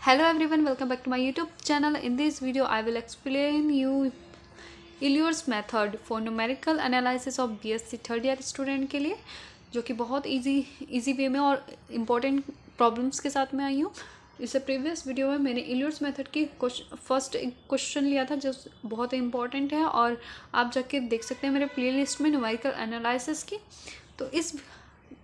Hello everyone, welcome back to my YouTube channel. In this video, I will explain you Elliott's method for numerical analysis of BSc third year student के लिए, जो कि बहुत easy way में और important problems के साथ में आई हूँ। इससे प्रीवियस वीडियो में मैंने इलियट्स मेथड की फर्स्ट क्वेश्चन लिया था, जो बहुत इंपॉर्टेंट है और आप जाके देख सकते हैं मेरे प्लेलिस्ट में न्यूमेरिकल एनालिसिस की। तो इस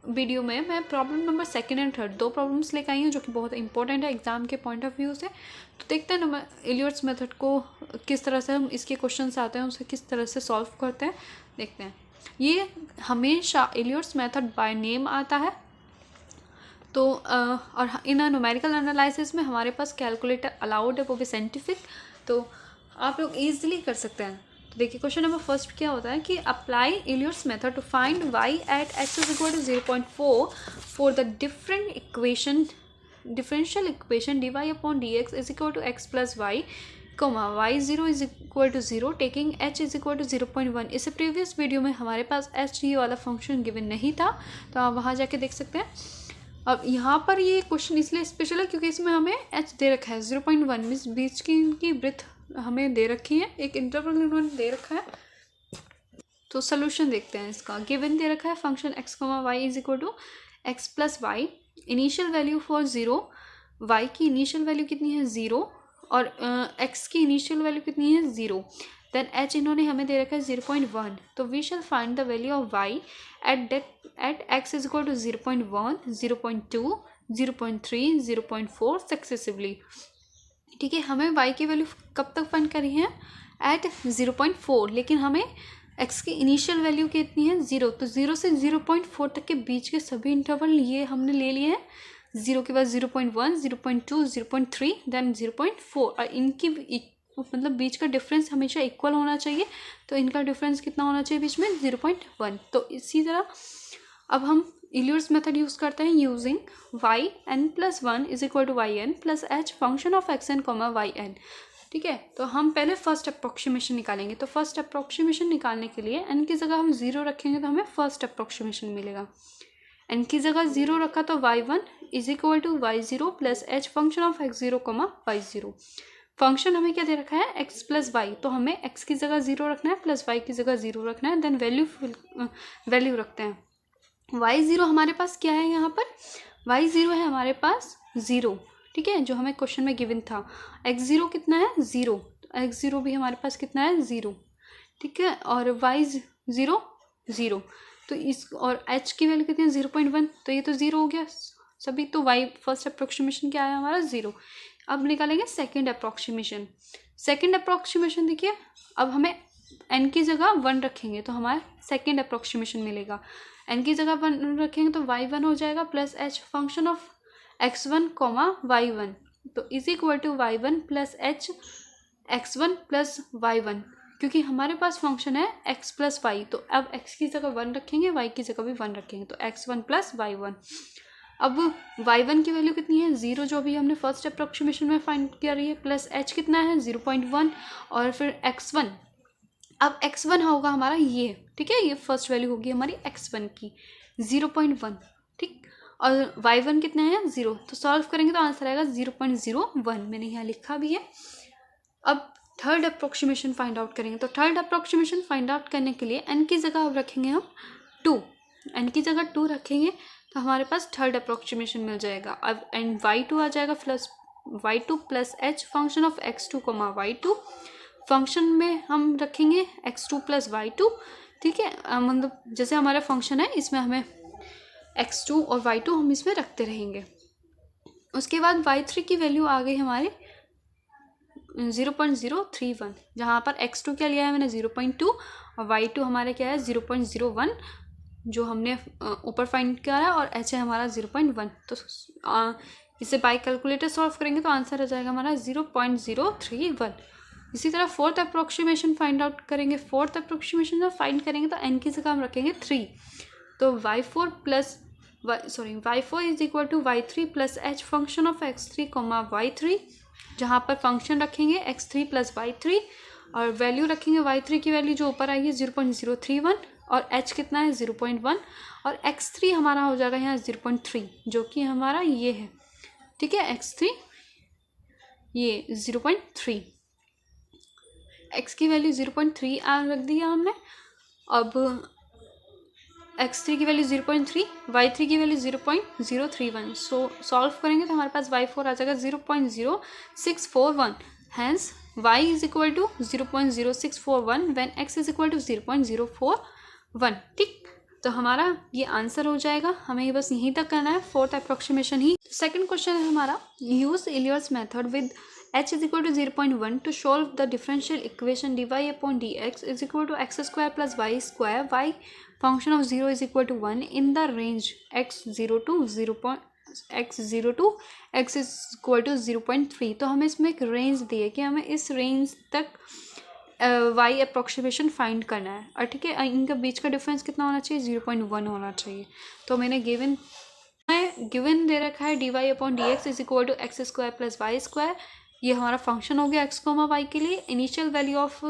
वीडियो में मैं problem number second and third दो प्रॉब्लम्स लेकर आई हूँ, जो कि बहुत इंपॉर्टेंट है एग्जाम के पॉइंट ऑफ व्यू से। तो देखते हैं इलियट्स मेथड को किस तरह से हम इसके क्वेश्चंस आते हैं उसे किस तरह से सॉल्व करते हैं, देखते हैं। ये हमेशा इलियट्स मेथड बाय नेम आता है। तो और इन न्यूमेरिकल एनालिसिस में हमारे पास कैलकुलेटर अलाउड है, वो भी साइंटिफिक, तो आप लोग ईजिली कर सकते हैं। तो देखिए क्वेश्चन नंबर फर्स्ट क्या होता है कि apply Euler's method to find y at x is equal to 0.4 for the differential equation dy upon dx is equal to x plus y comma y0 is equal to 0 taking h is equal to 0.1। इससे previous video में हमारे पास h ये वाला function given नहीं था, तो आप वहाँ जाके देख सकते हैं। अब यहाँ पर ये क्वेश्चन इसलिए स्पेशल है क्योंकि इसमें हमें h दे रखा है 0.1, मीन्स बीच की इनकी ब्रेथ हमें दे रखी है, एक इंटरवल इन्होंने दे रखा है। तो सोल्यूशन देखते हैं इसका। गिवन दे रखा है function x, y is equal to x plus y, initial value for 0, y की इनिशियल वैल्यू कितनी है 0 और x की इनिशियल वैल्यू कितनी है 0। देन h इन्होंने हमें दे रखा है 0.1। तो we shall find the value of y at x is equal to 0.1, 0.2, 0.3, 0.4 successively. ठीक है, हमें y की वैल्यू कब तक फाइंड करी है एट 0.4, लेकिन हमें x की इनिशियल वैल्यू कितनी है 0। तो 0 से 0.4 तक के बीच के सभी इंटरवल ये हमने ले लिए हैं। 0 के बाद 0.1, 0.2, 0.3, देन 0.4, और इनकी मतलब बीच का डिफरेंस हमेशा इक्वल होना चाहिए। तो इनका डिफरेंस कितना होना चाहिए बीच में 0.1। तो इसी तरह अब हम इलियट्स मेथड यूज़ करते हैं using y n plus 1 is equal to y n plus h function of x n comma y n. ठीक है, तो हम पहले फर्स्ट अप्रोक्सीमेशन निकालेंगे। तो फर्स्ट अप्रोक्सीमेशन निकालने के लिए n की जगह हम 0 रखेंगे तो हमें फर्स्ट अप्रोक्सीमेशन मिलेगा। n की जगह 0 रखा तो y1 is equal to y0 plus h function of x0 comma y0। Function हमें क्या दे रखा है x प्लस वाई, तो हमें x की जगह 0 रखना है प्लस y की जगह 0 रखना है। देन वैल्यू रखते हैं। y0 हमारे पास क्या है, यहाँ पर y0 है हमारे पास 0। ठीक है, जो हमें क्वेश्चन में गिवन था। x0 कितना है 0, तो x0 भी हमारे पास कितना है 0। ठीक है, और y0 0, तो इस और h की वैल्यू कितनी है 0.1, तो ये तो 0 हो गया सभी। तो y फर्स्ट अप्रोक्सीमेशन क्या है हमारा 0। अब निकालेंगे सेकेंड अप्रोक्सीमेशन। सेकेंड अप्रोक्सीमेशन देखिए, अब हमें n की जगह 1 रखेंगे तो हमारा सेकेंड अप्रोक्सीमेशन मिलेगा। n की जगह 1 रखेंगे तो y1 हो जाएगा plus h function of x1 comma y1, तो is equal to y1 plus h x1 plus y1, क्योंकि हमारे पास फंक्शन है x प्लस वाई। तो अब x की जगह 1 रखेंगे, y की जगह भी 1 रखेंगे, तो x1 प्लस y1। अब y1 की वैल्यू कितनी है 0, जो भी हमने फर्स्ट अप्रोक्सीमेशन में फाइंड किया रही है, प्लस h कितना है 0.1, और फिर x1। अब x1 होगा हमारा ये, ठीक है, ये फर्स्ट वैल्यू होगी हमारी x1 की 0.1। ठीक, और y1 कितना है 0, तो सॉल्व करेंगे तो आंसर आएगा 0.01, मैंने यहाँ लिखा भी है। अब थर्ड अप्रोक्सीमेशन फाइंड आउट करेंगे। तो थर्ड अप्रोक्सीमेशन फाइंड आउट करने के लिए n की जगह अब रखेंगे हम 2, n की जगह 2 रखेंगे तो हमारे पास थर्ड अप्रोक्सीमेशन मिल जाएगा। अब एंड y2 आ जाएगा plus y2 plus h function of x2 comma y2। Function में हम रखेंगे x2 प्लस y2। ठीक है, मतलब जैसे हमारा फंक्शन है इसमें हमें x2 और y2 हम इसमें रखते रहेंगे। उसके बाद y3 की वैल्यू आ गई हमारे 0.031, जहाँ पर x2 क्या लिया है मैंने 0.2 और y2 हमारे क्या है 0.01, जो हमने ऊपर फाइंड किया है, और h है हमारा 0.1। तो इसे बाय कैलकुलेटर सॉल्व करेंगे तो आंसर आ जाएगा हमारा 0.031। इसी तरह फोर्थ अप्रोक्सीमेशन फाइंड आउट करेंगे। फोर्थ अप्रोक्सीमेशन फाइंड करेंगे तो n की जगह हम रखेंगे 3, तो y4 is equal to y3 plus h function of x3 comma y3, जहाँ पर फंक्शन रखेंगे x3 प्लस y3 और वैल्यू रखेंगे y3 की वैल्यू जो ऊपर आई है 0.031, और h कितना है 0.1, और x3 हमारा हो जाएगा यहाँ 0.3, जो कि हमारा ये है। ठीक है, x3 ये 0.3, x की वैल्यू 0.3 रख दिया हमने। अब x3 की वैल्यू 0.3, y3 की वैल्यू 0.031। सॉल्व करेंगे तो हमारे पास y4 आ जाएगा 0.0641। Hence y is equal to 0.0641 when x is equal to 0.041। ठीक, तो हमारा ये आंसर हो जाएगा। हमें ये बस यहीं तक करना है, फोर्थ अप्रोक्सीमेशन ही। सेकंड क्वेश्चन है हमारा, use Euler's method with h is equal to 0.1 to solve the differential equation dy upon dx is equal to x square plus y square, y function of 0 is equal to 1 in the range x0 to x is equal to 0.3। तो हमें इसमें एक range दी है कि हमें इस range तक y approximation find करना है। और ठीक है, इनका बीच का डिफरेंस कितना होना चाहिए, 0.1 होना चाहिए। तो मैंने गिवन दे रखा है dy upon d x is equal to x square plus y square. ये हमारा फंक्शन हो गया x कोमा वाई के लिए। इनिशियल वैल्यू ऑफ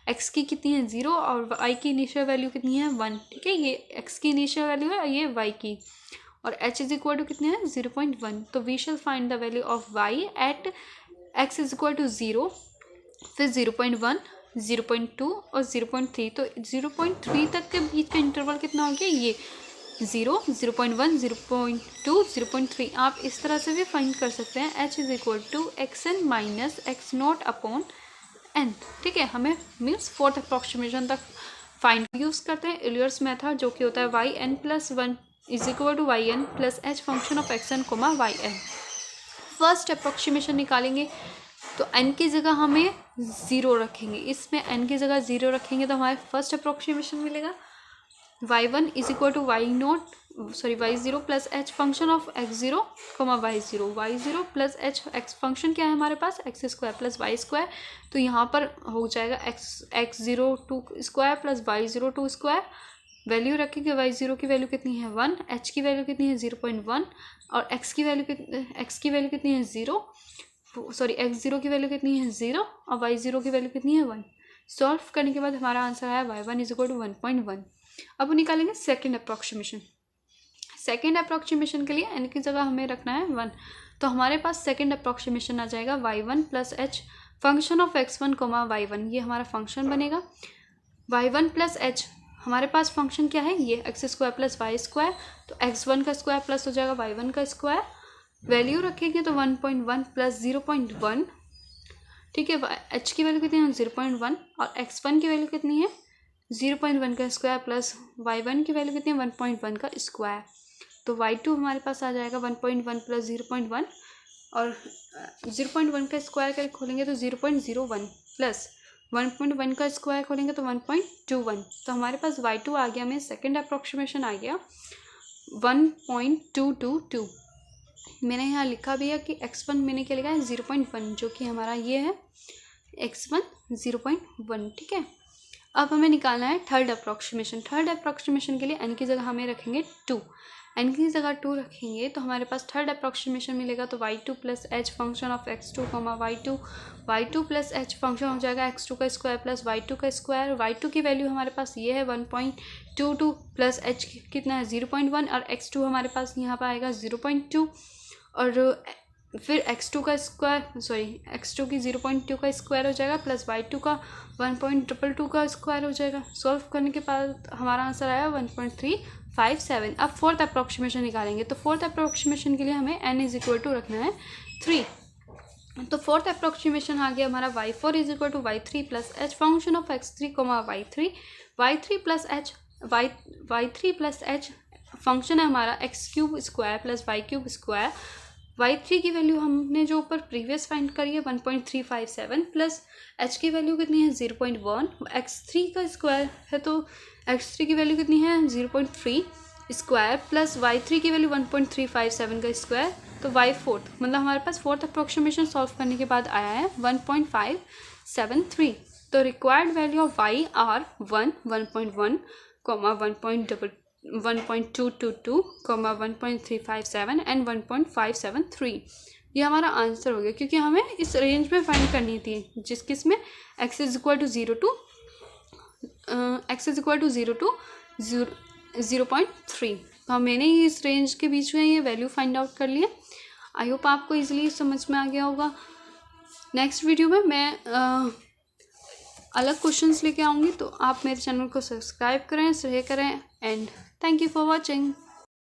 x की कितनी है, 0, और y की इनिशियल वैल्यू कितनी है, 1। ठीक है, ये x की इनिशियल वैल्यू है, ये y की, और h इज इक्वल टू कितने है, 0.1। तो we shall find the value of y at x is equal to 0, फिर 0.1, 0.2 और 0.3। तो 0.3 तक के बीच का इंटरवल कितना हो गया, ये 0, 0.1, 0.2, 0.3। आप इस तरह से भी फाइंड कर सकते हैं, h is equal to xn minus x naught upon n। ठीक है, हमें मीन्स फोर्थ अप्रोक्सीमेशन तक फाइंड यूज़ करते हैं इलियर्स मेथड, जो कि होता है yn plus 1 is equal to yn plus h function of xn comma yn। First approximation निकालेंगे तो n की जगह हमें 0 रखेंगे, इसमें n की जगह 0 रखेंगे तो हमारे फर्स्ट अप्रोक्सीमेशन मिलेगा y1 is equal to y0 plus h function of x0 comma y0 plus h x function क्या है हमारे पास, x square plus y square. तो यहाँ पर हो जाएगा x0 2 square plus y0 2 square. Value रखेंगे, y0 की वैल्यू कितनी है 1, h की वैल्यू कितनी है 0.1, और x की वैल्यू कितनी है 0, x0 की वैल्यू कितनी है 0, और y0 की वैल्यू कितनी है 1। सॉल्व करने के बाद हमारा आंसर आया y1 इज इक्वल टू 1.1। अब निकालेंगे सेकेंड अप्रोक्सीमेशन। सेकेंड अप्रोक्सीमेशन के लिए n की जगह हमें रखना है 1, तो हमारे पास सेकेंड अप्रोक्सीमेशन आ जाएगा y1 plus h function of x1 comma y1। ये हमारा फंक्शन बनेगा। y1 प्लस h हमारे पास फंक्शन क्या है, ये x square plus y square. तो x1 का स्क्वायर प्लस हो जाएगा y1 का स्क्वायर। वैल्यू रखेंगे तो 1.1 प्लस 0.1। ठीक है, h की वैल्यू कितनी है 0.1, और x1 की वैल्यू कितनी है 0.1 का स्क्वायर प्लस y1 की वैल्यू कितनी है 1.1 का स्क्वायर। तो y2 हमारे पास आ जाएगा 1.1 प्लस 0.1, और 0.1 का स्क्वायर करके खोलेंगे तो 0.01 प्लस 1.1 का स्क्वायर खोलेंगे तो 1.21। तो हमारे पास y2 आ गया, हमें सेकेंड अप्रोक्सीमेशन आ गया 1.222। मैंने यहाँ लिखा भी है कि x1 मैंने क्या लिखा है 0.1, जो कि हमारा ये है x1 0.1। ठीक है, अब हमें निकालना है थर्ड अप्रोक्सीमेशन। थर्ड अप्रोक्सीमेशन के लिए n की जगह हमें रखेंगे 2, n की जगह 2 रखेंगे तो हमारे पास थर्ड अप्रोक्सीमेशन मिलेगा। तो y2 plus h function of x2 comma y2 plus h function हो जाएगा x2 का स्क्वायर प्लस y2 का स्क्वायर। y2 की वैल्यू हमारे पास ये है 1.22 प्लस h कितना है 0.1, और x2 हमारे पास यहाँ पर आएगा 0.2, और फिर x2 का स्क्वायर x2 की 0.2 का स्क्वायर हो जाएगा प्लस y2 का 1.22 का स्क्वायर हो जाएगा। सॉल्व करने के बाद हमारा आंसर आया 1.357। अब फोर्थ अप्रोक्सीमेशन निकालेंगे, तो फोर्थ अप्रोक्सीमेशन के लिए हमें n इज इक्वल टू रखना है 3। तो फोर्थ अप्रोक्सीमेशन आ गया हमारा y4 is equal to y3 plus h function of x3 comma y3 plus h function है हमारा x³ square plus y³ square. y3 की वैल्यू हमने जो ऊपर प्रीवियस फाइंड करी है 1.357 प्लस h की वैल्यू कितनी है 0.1, x3 का स्क्वायर है तो x3 की वैल्यू कितनी है 0.3 स्क्वायर प्लस y3 की वैल्यू 1.357 का स्क्वायर। तो y4 मतलब हमारे पास फोर्थ अप्रोक्सीमेशन सॉल्व करने के बाद आया है 1.573। तो required value of y are 1.1 comma 1.222 comma 1.357 and 1.573। ये हमारा आंसर हो गया, क्योंकि हमें इस रेंज में फाइंड करनी थी जिसमें x is equal to 0 to 0.3। तो मैंने इस रेंज के बीच में ये वैल्यू फाइंड आउट कर लिया। आई होप आपको इजीली समझ में आ गया होगा। नेक्स्ट वीडियो में मैं अलग क्वेश्चंस लेके आऊँगी, तो आप मेरे चैनल को सब्सक्राइब करें, शेयर करें and thank you for watching.